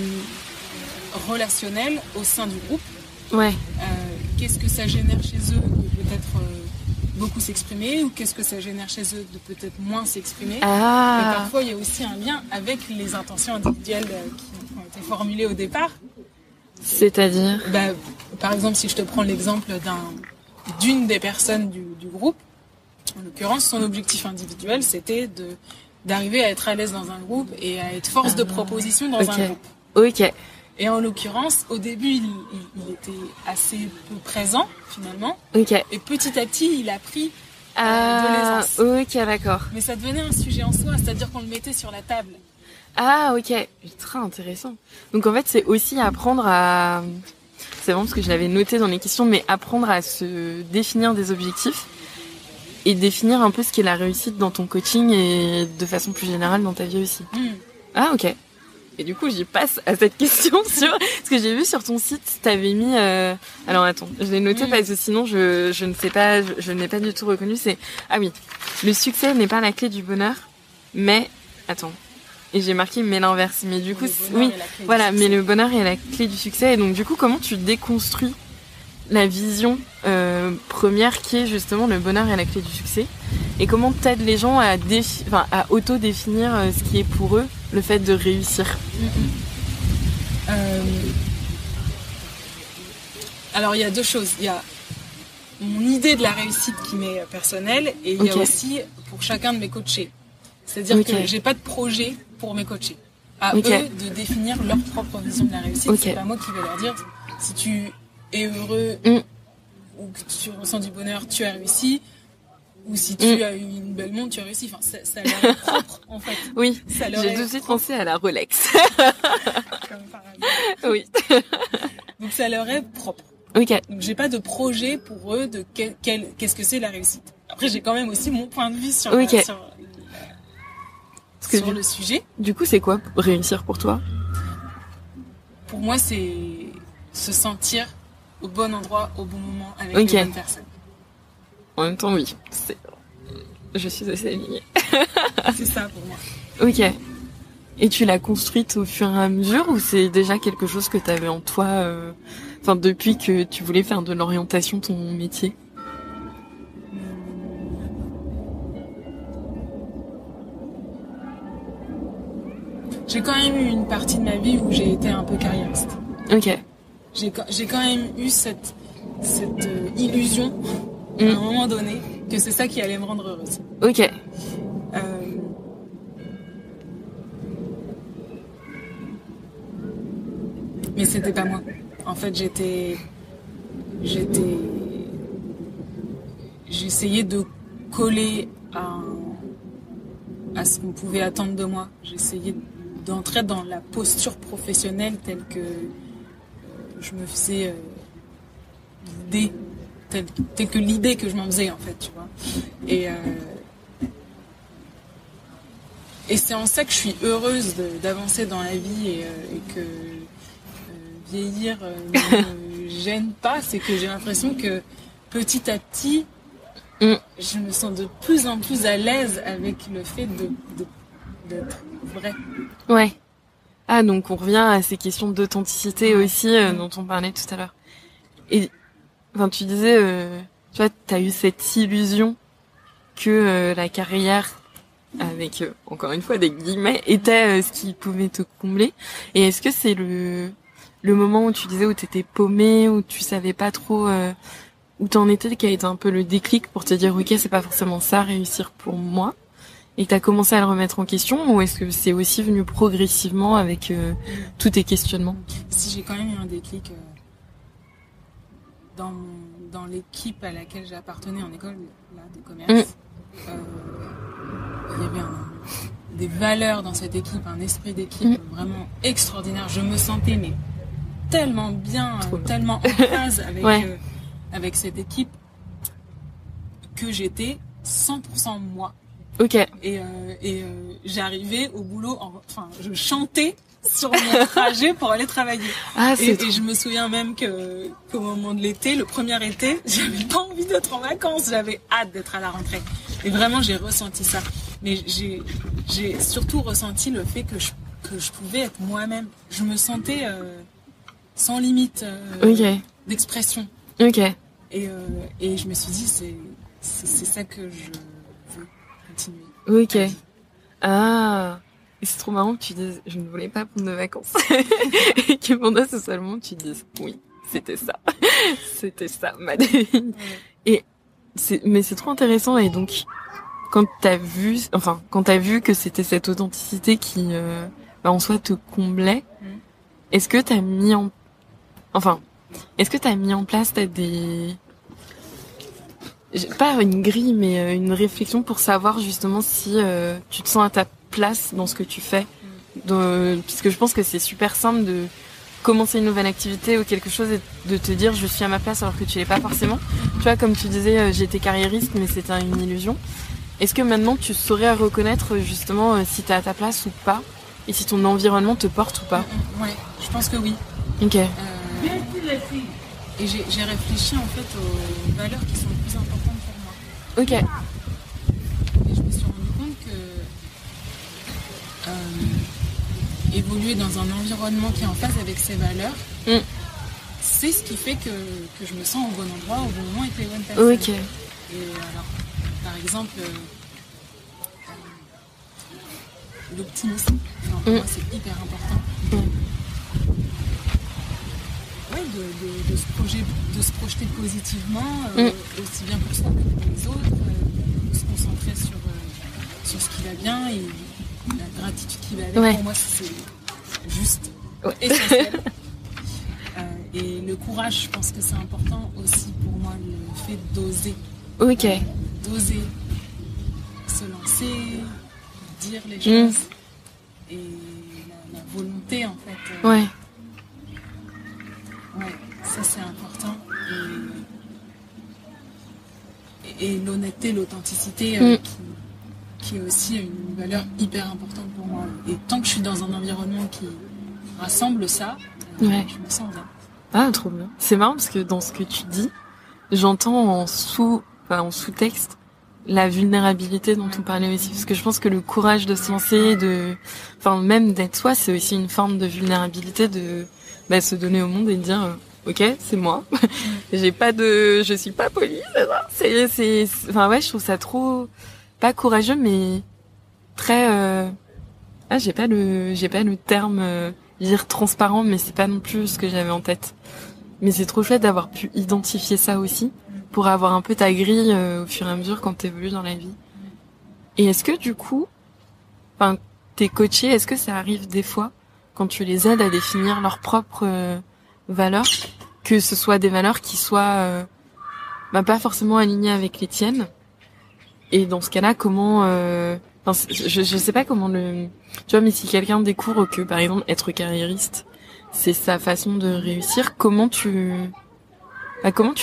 relationnels au sein du groupe. Qu'est-ce que ça génère chez eux de peut-être beaucoup s'exprimer, ou qu'est-ce que ça génère chez eux de peut-être moins s'exprimer. Et parfois, il y a aussi un lien avec les intentions individuelles qui ont été formulées au départ. C'est-à-dire par exemple, si je te prends l'exemple d'une des personnes du groupe, en l'occurrence, son objectif individuel, c'était d'arriver à être à l'aise dans un groupe et à être force de proposition dans un groupe. Et en l'occurrence, au début, il était assez peu présent, finalement. Et petit à petit, il a pris de l'aisance. D'accord. Mais ça devenait un sujet en soi, c'est-à-dire qu'on le mettait sur la table. Très intéressant. Donc en fait, c'est aussi apprendre à... C'est vraiment parce que je l'avais noté dans les questions, mais apprendre à se définir des objectifs et définir un peu ce qu'est la réussite dans ton coaching et de façon plus générale dans ta vie aussi. Et du coup, j'y passe à cette question parce que j'ai vu sur ton site, t'avais mis, alors attends, je l'ai noté parce que sinon je ne sais pas, je n'ai pas du tout reconnu, ah oui, le succès n'est pas la clé du bonheur, mais, attends, et j'ai marqué mais l'inverse, mais du coup, oui, voilà, mais le bonheur est la clé du succès, et donc du coup, comment tu déconstruis la vision première qui est justement le bonheur est la clé du succès, et comment t'aides les gens à auto-définir ce qui est pour eux le fait de réussir. Alors il y a deux choses, il y a mon idée de la réussite qui m'est personnelle, et il y a aussi pour chacun de mes coachés, c'est-à-dire que j'ai pas de projet pour mes coachés, à eux de définir leur propre vision de la réussite. C'est pas moi qui vais leur dire si tu es heureux ou que tu ressens du bonheur, tu as réussi, ou si tu as eu une belle montre, tu as réussi. Enfin, ça leur est propre, en fait. Oui, j'ai tout de suite pensé à la Rolex. Comme par hasard. Oui. Donc ça leur est propre. Ok. Donc j'ai pas de projet pour eux de qu'est-ce que c'est la réussite. Après, j'ai quand même aussi mon point de vue sur le sujet. Du coup, c'est quoi réussir pour toi? Pour moi, c'est se sentir au bon endroit, au bon moment, avec les bonnes personnes. En même temps, oui. Je suis assez alignée. C'est ça pour moi. Ok. Et tu l'as construite au fur et à mesure ou c'est déjà quelque chose que tu avais en toi depuis que tu voulais faire de l'orientation ton métier? J'ai quand même eu une partie de ma vie où j'ai été un peu carriériste. Ok. J'ai quand même eu cette illusion à un moment donné que c'est ça qui allait me rendre heureuse. Ok. Mais c'était pas moi. En fait, j'essayais de coller à ce qu'on pouvait attendre de moi. J'essayais d'entrer dans la posture professionnelle telle que je me faisais l'idée, telle que l'idée que je m'en faisais, en fait, tu vois. Et c'est en ça que je suis heureuse d'avancer dans la vie et que vieillir ne me gêne pas. C'est que j'ai l'impression que petit à petit, je me sens de plus en plus à l'aise avec le fait d'être vrai. Ouais. Ah, donc on revient à ces questions d'authenticité aussi dont on parlait tout à l'heure. Et tu disais, tu vois, t'as eu cette illusion que la carrière, avec encore une fois des guillemets, était ce qui pouvait te combler. Et est-ce que c'est le moment où tu disais où t'étais paumée, où tu savais pas trop où t'en étais, qui a été un peu le déclic pour te dire ok, c'est pas forcément ça réussir pour moi, et que t'as commencé à le remettre en question, ou est-ce que c'est aussi venu progressivement avec tous tes questionnements? Si, j'ai quand même eu un déclic dans l'équipe à laquelle j'appartenais en école de commerce. Il y avait des valeurs dans cette équipe, un esprit d'équipe vraiment extraordinaire. Je me sentais tellement bien, tellement en phase avec cette équipe que j'étais 100% moi. Ok. Et j'arrivais au boulot, je chantais sur mon trajet pour aller travailler. Ah, et je me souviens même qu'au moment de l'été, le premier été, j'avais pas envie d'être en vacances, j'avais hâte d'être à la rentrée. Et vraiment, j'ai ressenti ça. Mais j'ai surtout ressenti le fait que je pouvais être moi-même. Je me sentais sans limite d'expression. Ok. Et je me suis dit, c'est ça que je veux continuer. Ok. Ah. Et c'est trop marrant que tu dises, je ne voulais pas prendre de vacances. Et que pendant ce seul moment, tu dises, oui, c'était ça. C'était ça, ma devise. Et mais c'est trop intéressant. Et donc, quand t'as vu que c'était cette authenticité qui, en soi, te comblait, est-ce que t'as mis en place, pas une grille, mais une réflexion pour savoir justement si tu te sens à ta place dans ce que tu fais, puisque je pense que c'est super simple de commencer une nouvelle activité ou quelque chose et de te dire je suis à ma place alors que tu l'es pas forcément. Tu vois, comme tu disais, j'étais carriériste mais c'était une illusion. Est-ce que maintenant tu saurais reconnaître justement si t'es à ta place ou pas, et si ton environnement te porte ou pas. Ouais, je pense que oui. Ok. Et j'ai réfléchi en fait aux valeurs qui sont les plus importantes pour moi. Ok. Et je me suis rendu compte que évoluer dans un environnement qui est en phase avec ses valeurs, c'est ce qui fait que je me sens au bon endroit, au bon moment avec les bonnes personnes. Ok. Et alors, par exemple, l'optimisme, pour moi c'est hyper important. Ouais, de se projeter positivement, aussi bien pour soi que pour les autres, de se concentrer sur ce qui va bien et la gratitude qui va avec. Pour moi c'est juste essentiel. Et le courage, je pense que c'est important aussi pour moi, le fait d'oser. Ok. D'oser se lancer, dire les choses et la volonté en fait. Ouais, ça c'est important. Et l'honnêteté, l'authenticité qui est aussi une valeur hyper importante pour moi. Et tant que je suis dans un environnement qui rassemble ça, je me sens bien. Ah, trop bien. C'est marrant parce que dans ce que tu dis, j'entends en sous-texte la vulnérabilité dont on parlait aussi, parce que je pense que le courage de se lancer, même d'être soi, c'est aussi une forme de vulnérabilité, de se donner au monde et de dire ok, c'est moi. Je suis pas polie, c'est ça. Je trouve ça trop pas courageux, mais très j'ai pas le terme dire transparent, mais c'est pas non plus ce que j'avais en tête. Mais c'est trop chouette d'avoir pu identifier ça aussi, pour avoir un peu ta grille au fur et à mesure quand t'évolues dans la vie. Et est-ce que du coup, tes coachés, est-ce que ça arrive des fois, quand tu les aides à définir leurs propres valeurs, que ce soit des valeurs qui soient pas forcément alignées avec les tiennes? Et dans ce cas-là, comment... je sais pas comment tu vois, mais si quelqu'un découvre que, par exemple, être carriériste, c'est sa façon de réussir, comment tu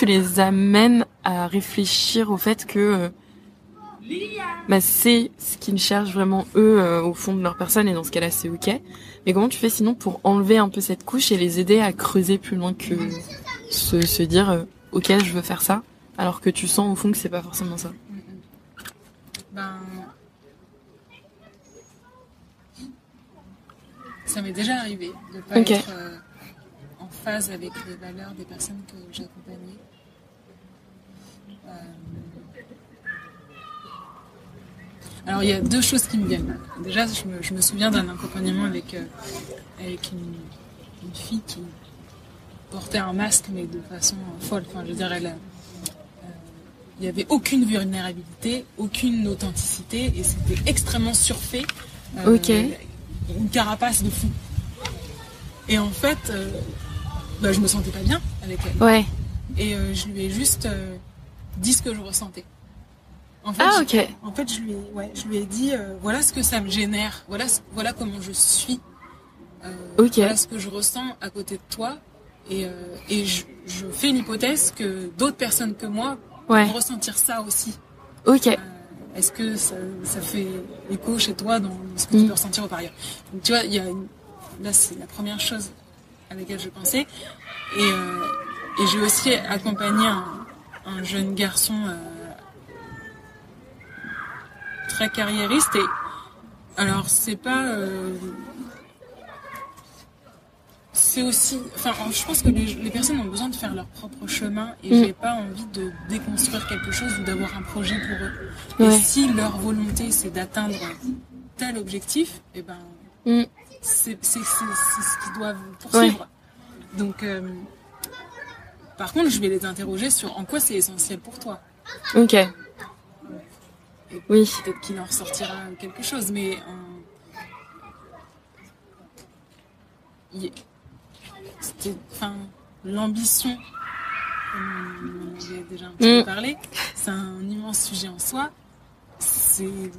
les amènes à réfléchir au fait que c'est ce qu'ils cherchent vraiment eux au fond de leur personne, et dans ce cas-là c'est ok. Mais comment tu fais sinon pour enlever un peu cette couche et les aider à creuser plus loin que se dire ok, je veux faire ça, alors que tu sens au fond que c'est pas forcément ça? Ça m'est déjà arrivé de pas être en phase avec les valeurs des personnes que j'accompagnais. Alors il y a deux choses qui me viennent. Déjà, je me souviens d'un accompagnement avec une fille qui portait un masque, mais de façon folle. Enfin, je veux dire, il n'y avait aucune vulnérabilité, aucune authenticité, et c'était extrêmement surfait. Une carapace de fou. Et en fait, je me sentais pas bien avec elle. Ouais. Et je lui ai juste dit ce que je ressentais. En fait, en fait, je lui ai dit voilà ce que ça me génère, voilà comment je suis, voilà ce que je ressens à côté de toi, et je fais l'hypothèse que d'autres personnes que moi vont ressentir ça aussi. Est-ce que ça fait écho chez toi dans ce que tu peux ressentir au parieur? Donc tu vois, là c'est la première chose à laquelle je pensais, et j'ai aussi accompagné un jeune garçon très carriériste, et alors c'est pas c'est aussi, je pense que les personnes ont besoin de faire leur propre chemin, et j'ai pas envie de déconstruire quelque chose ou d'avoir un projet pour eux. Et si leur volonté c'est d'atteindre tel objectif, et c'est ce qu'ils doivent poursuivre. Donc par contre, je vais les interroger sur en quoi c'est essentiel pour toi. Et peut-être qu'il en ressortira quelque chose, mais l'ambition, comme on avait déjà un petit peu parlé, c'est un immense sujet en soi. C'est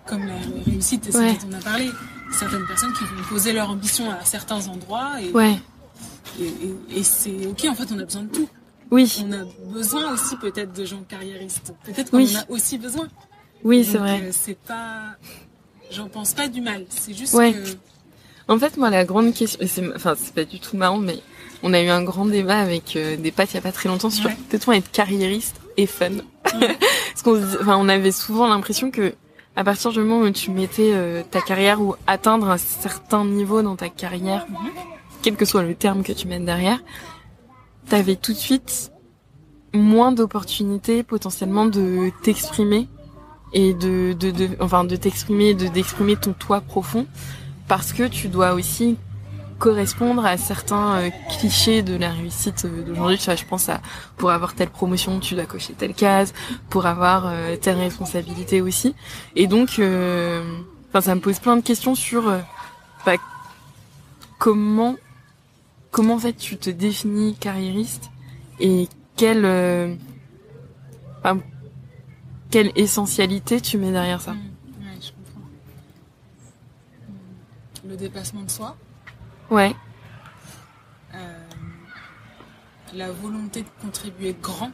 comme la réussite, et ce dont on a parlé, certaines personnes qui vont poser leur ambition à certains endroits, et c'est ok, en fait on a besoin de tout. On a besoin aussi peut-être de gens carriéristes, peut-être qu'on en a aussi besoin. C'est vrai. C'est pas j'en pense pas du mal. C'est juste que... En fait, moi, la grande question, c'est pas du tout marrant, mais on a eu un grand débat avec des potes il y a pas très longtemps sur peut-on être carriériste et fun. Parce on avait souvent l'impression que à partir du moment où tu mettais ta carrière ou atteindre un certain niveau dans ta carrière, quel que soit le terme que tu mettes derrière, t'avais tout de suite moins d'opportunités potentiellement de t'exprimer et de t'exprimer, d'exprimer ton toi profond, parce que tu dois aussi correspondre à certains clichés de la réussite d'aujourd'hui. Tu vois, je pense pour avoir telle promotion, tu dois cocher telle case, pour avoir telle responsabilité aussi. Et donc, ça me pose plein de questions sur comment en fait tu te définis carriériste et quelle essentialité tu mets derrière ça. Ouais, je comprends. Le dépassement de soi. Ouais. La volonté de contribuer grand.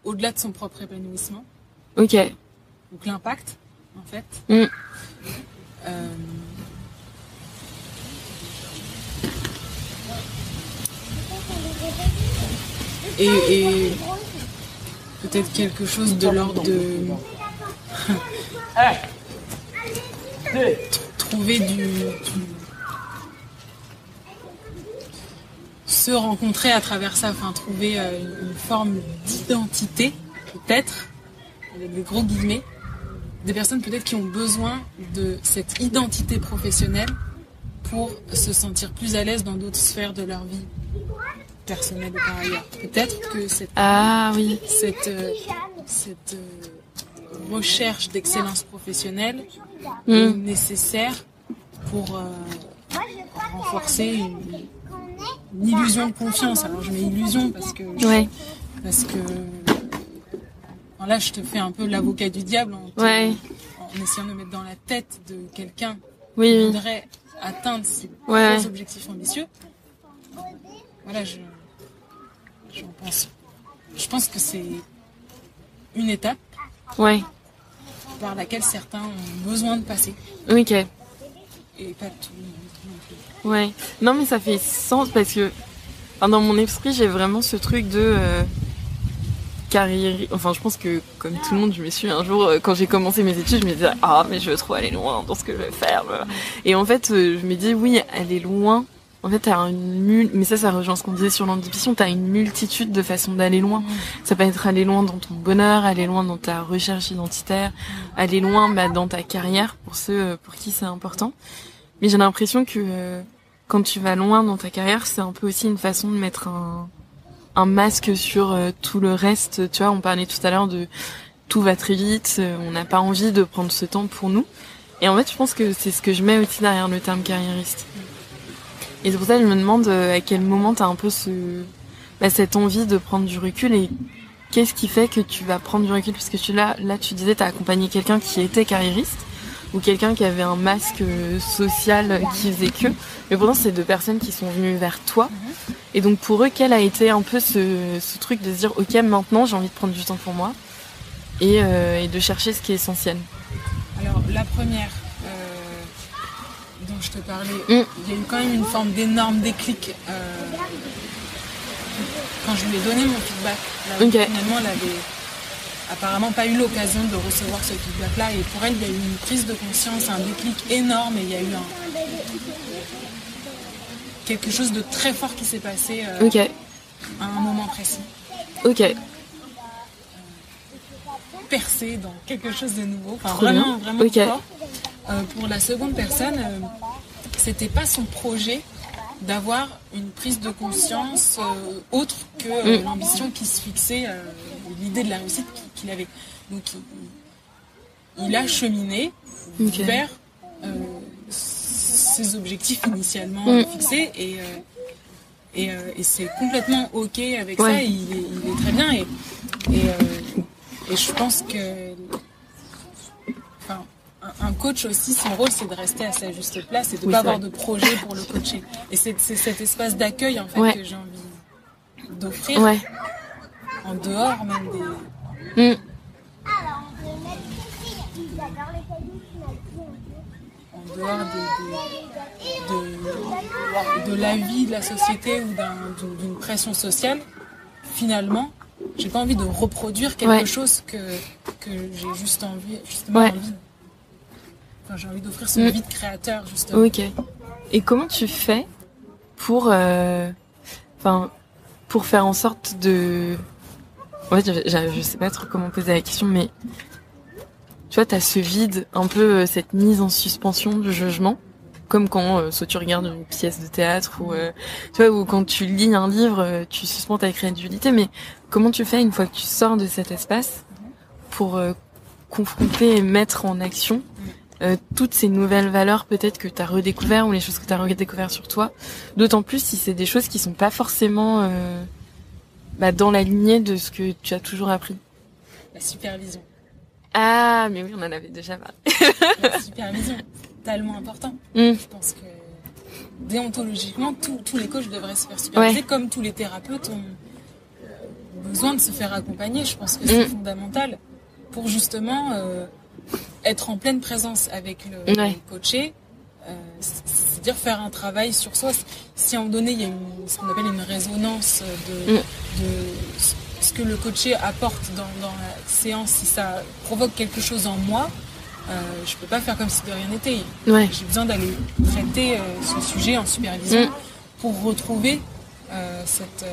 Au-delà de son propre épanouissement. Ok. Donc l'impact, en fait. Et peut-être quelque chose de l'ordre de trouver se rencontrer à travers ça, trouver une forme d'identité, peut-être, avec des gros guillemets, des personnes peut-être qui ont besoin de cette identité professionnelle pour se sentir plus à l'aise dans d'autres sphères de leur vie personnelle ou par ailleurs. Peut-être que cette recherche d'excellence professionnelle est nécessaire pour renforcer une illusion de confiance. Alors je mets illusion parce que là je te fais un peu l'avocat du diable en essayant de mettre dans la tête de quelqu'un qui voudrait atteindre ses gros objectifs ambitieux. Voilà, je pense que c'est une étape par laquelle certains ont besoin de passer. Ok. Et pas tout non plus. Ouais. Non, mais ça fait sens parce que dans mon esprit, j'ai vraiment ce truc de carrière. Enfin, je pense que comme tout le monde, je me suis un jour, quand j'ai commencé mes études, je me disais mais je veux trop aller loin dans ce que je vais faire. Et en fait, je me dis oui, aller loin. En fait, mais ça rejoint ce qu'on disait sur l'ambition, t'as une multitude de façons d'aller loin. Ça peut être aller loin dans ton bonheur, aller loin dans ta recherche identitaire, aller loin dans ta carrière pour ceux pour qui c'est important. Mais j'ai l'impression que quand tu vas loin dans ta carrière, c'est un peu aussi une façon de mettre un masque sur tout le reste. Tu vois, on parlait tout à l'heure de tout va très vite, on n'a pas envie de prendre ce temps pour nous. Et en fait, je pense que c'est ce que je mets aussi derrière le terme carriériste. Et c'est pour ça que je me demande à quel moment t'as un peu cette envie de prendre du recul et qu'est-ce qui fait que tu vas prendre du recul, parce que là tu disais t'as accompagné quelqu'un qui était carriériste ou quelqu'un qui avait un masque social qui faisait que, mais pourtant c'est deux personnes qui sont venues vers toi. Et donc pour eux, quel a été un peu ce truc de se dire ok, maintenant j'ai envie de prendre du temps pour moi et de chercher ce qui est essentiel. Alors la première dont je te parlais, il y a eu quand même une forme d'énorme déclic quand je lui ai donné mon feedback. Finalement, elle avait apparemment pas eu l'occasion de recevoir ce feedback-là, et pour elle, il y a eu une prise de conscience, un déclic énorme, et il y a eu quelque chose de très fort qui s'est passé à un moment précis. Percé dans quelque chose de nouveau, vraiment fort. Pour la seconde personne, c'était pas son projet d'avoir une prise de conscience autre que l'ambition qui se fixait, l'idée de la réussite qu'il avait. Donc il a cheminé vers ses objectifs initialement fixés, et c'est complètement ok avec ça. Il est très bien, et je pense que un coach aussi, son rôle, c'est de rester à sa juste place et de ne pas avoir de projet pour le coacher. Et c'est cet espace d'accueil, en fait, que j'ai envie d'offrir, en dehors même en dehors de la vie, de la société ou d'une pression sociale, finalement, j'ai pas envie de reproduire quelque chose que j'ai juste envie, envie. Enfin, j'ai envie d'offrir ce vie de créateur, justement. Ok. Et comment tu fais pour faire en sorte de... Ouais, je sais pas trop comment poser la question, mais tu vois, t'as ce vide, un peu cette mise en suspension du jugement, comme quand soit tu regardes une pièce de théâtre ou tu vois, ou quand tu lis un livre, tu suspends ta créativité. Mais comment tu fais une fois que tu sors de cet espace pour confronter et mettre en action toutes ces nouvelles valeurs peut-être que t'as redécouvert ou les choses que t'as redécouvert sur toi, d'autant plus si c'est des choses qui sont pas forcément dans la lignée de ce que tu as toujours appris. La supervision. Ah, mais oui, on en avait déjà parlé. La supervision, c'est tellement important. Je pense que déontologiquement, tous les coachs devraient se faire superviser, comme tous les thérapeutes ont besoin de se faire accompagner. Je pense que c'est fondamental pour justement être en pleine présence avec le coaché, c'est-à-dire faire un travail sur soi. Si à un moment donné, il y a ce qu'on appelle une résonance de ce que le coaché apporte dans la séance, si ça provoque quelque chose en moi, je peux pas faire comme si de rien n'était. J'ai besoin d'aller traiter ce sujet en supervision pour retrouver cette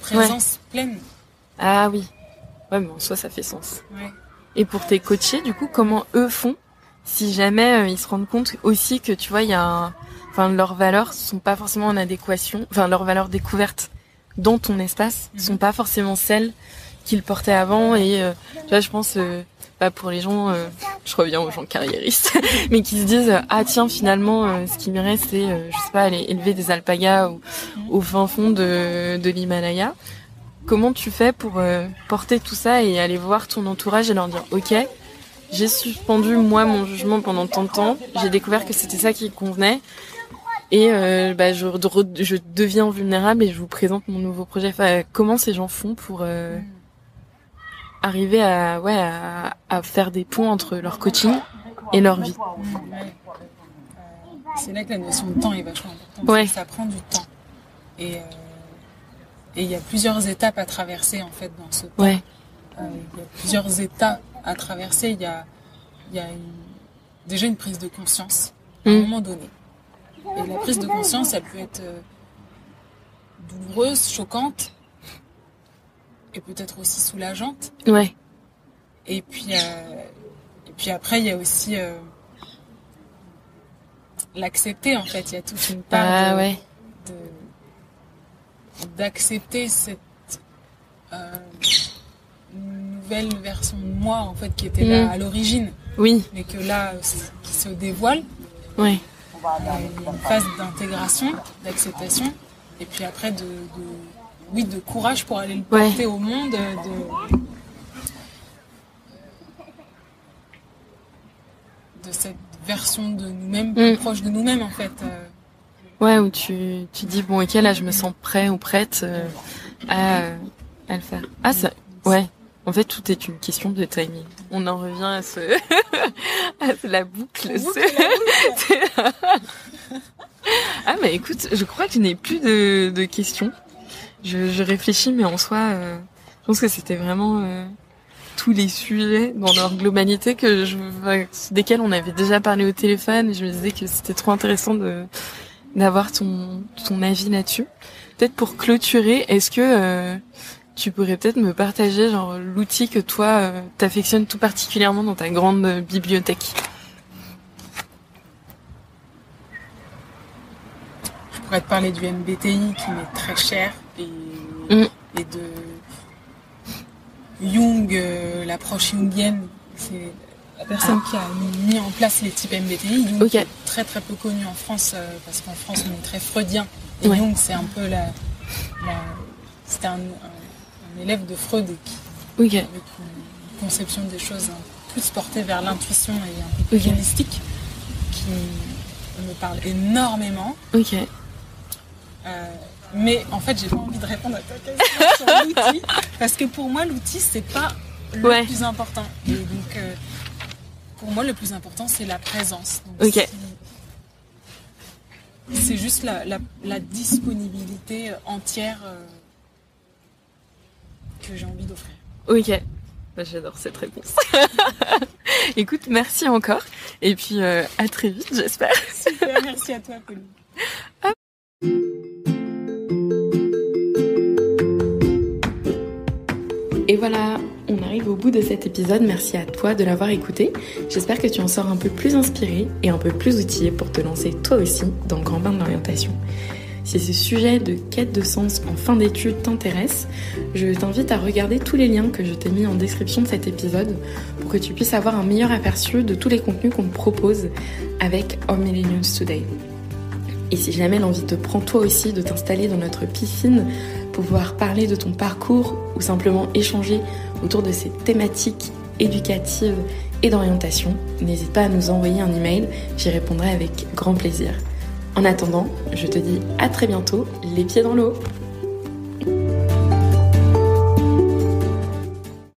présence pleine. Ah oui. Ouais, mais en soi, ça fait sens. Ouais. Et pour tes coachés, du coup, comment eux font si jamais ils se rendent compte aussi que, tu vois, il y a leurs valeurs sont pas forcément en adéquation, leurs valeurs découvertes dans ton espace sont pas forcément celles qu'ils portaient avant et tu vois, je pense pour les gens, je reviens aux gens carriéristes, mais qui se disent tiens, finalement ce qui m'irait c'est je sais pas, aller élever des alpagas au fin fond de l'Himalaya. Comment tu fais pour porter tout ça et aller voir ton entourage et leur dire ok, j'ai suspendu moi mon jugement pendant tant de temps, j'ai découvert que c'était ça qui convenait et je deviens vulnérable et je vous présente mon nouveau projet. Enfin, comment ces gens font pour arriver à faire des ponts entre leur coaching et leur vie? C'est là que la notion de temps est vachement importante. Ça prend du temps et il y a plusieurs étapes à traverser en fait dans ce temps. Il y a plusieurs états à traverser. Il y a déjà une prise de conscience à un moment donné. Et la prise de conscience, elle peut être douloureuse, choquante, et peut-être aussi soulageante. Et puis après, il y a aussi l'accepter en fait. Il y a toute une part d'accepter cette nouvelle version de moi en fait qui était là à l'origine, mais que là qui se dévoile. Il y a une phase d'intégration, d'acceptation, et puis après de courage pour aller le porter au monde, de cette version de nous-mêmes plus proche de nous-mêmes en fait. Où tu dis bon ok, là je me sens prêt ou prête à le faire. En fait tout est une question de timing. On en revient à la boucle. Mais écoute, je crois que je n'ai plus de questions. Je réfléchis, mais en soi je pense que c'était vraiment tous les sujets dans leur globalité desquels on avait déjà parlé au téléphone, et je me disais que c'était trop intéressant d'avoir ton avis là-dessus. Peut-être pour clôturer, est-ce que tu pourrais peut-être me partager l'outil que toi t'affectionnes tout particulièrement dans ta grande bibliothèque? Je pourrais te parler du MBTI qui m'est très cher et de Jung, l'approche jungienne. C'est la personne qui a mis en place les types MBTI. Jung est très très peu connu en France parce qu'en France on est très freudien. Et Jung c'est un peu c'était un élève de Freud avec une conception des choses plus portée vers l'intuition et un peu holistique qui me parle énormément. Mais en fait j'ai pas envie de répondre à ta question sur l'outil parce que pour moi l'outil c'est pas le plus important. Et donc pour moi, le plus important, c'est la présence. Donc, c'est juste la disponibilité entière que j'ai envie d'offrir. Ok. J'adore cette réponse. Écoute, merci encore. Et puis, à très vite, j'espère. Super, merci à toi, Pauline. Et voilà, on arrive au bout de cet épisode. Merci à toi de l'avoir écouté. J'espère que tu en sors un peu plus inspiré et un peu plus outillé pour te lancer toi aussi dans le grand bain de l'orientation. Si ce sujet de quête de sens en fin d'études t'intéresse, je t'invite à regarder tous les liens que je t'ai mis en description de cet épisode pour que tu puisses avoir un meilleur aperçu de tous les contenus qu'on te propose avec Our Millennials Today. Et si jamais l'envie te prend toi aussi de t'installer dans notre piscine pour pouvoir parler de ton parcours ou simplement échanger autour de ces thématiques éducatives et d'orientation, n'hésite pas à nous envoyer un email, j'y répondrai avec grand plaisir. En attendant, je te dis à très bientôt, les pieds dans l'eau.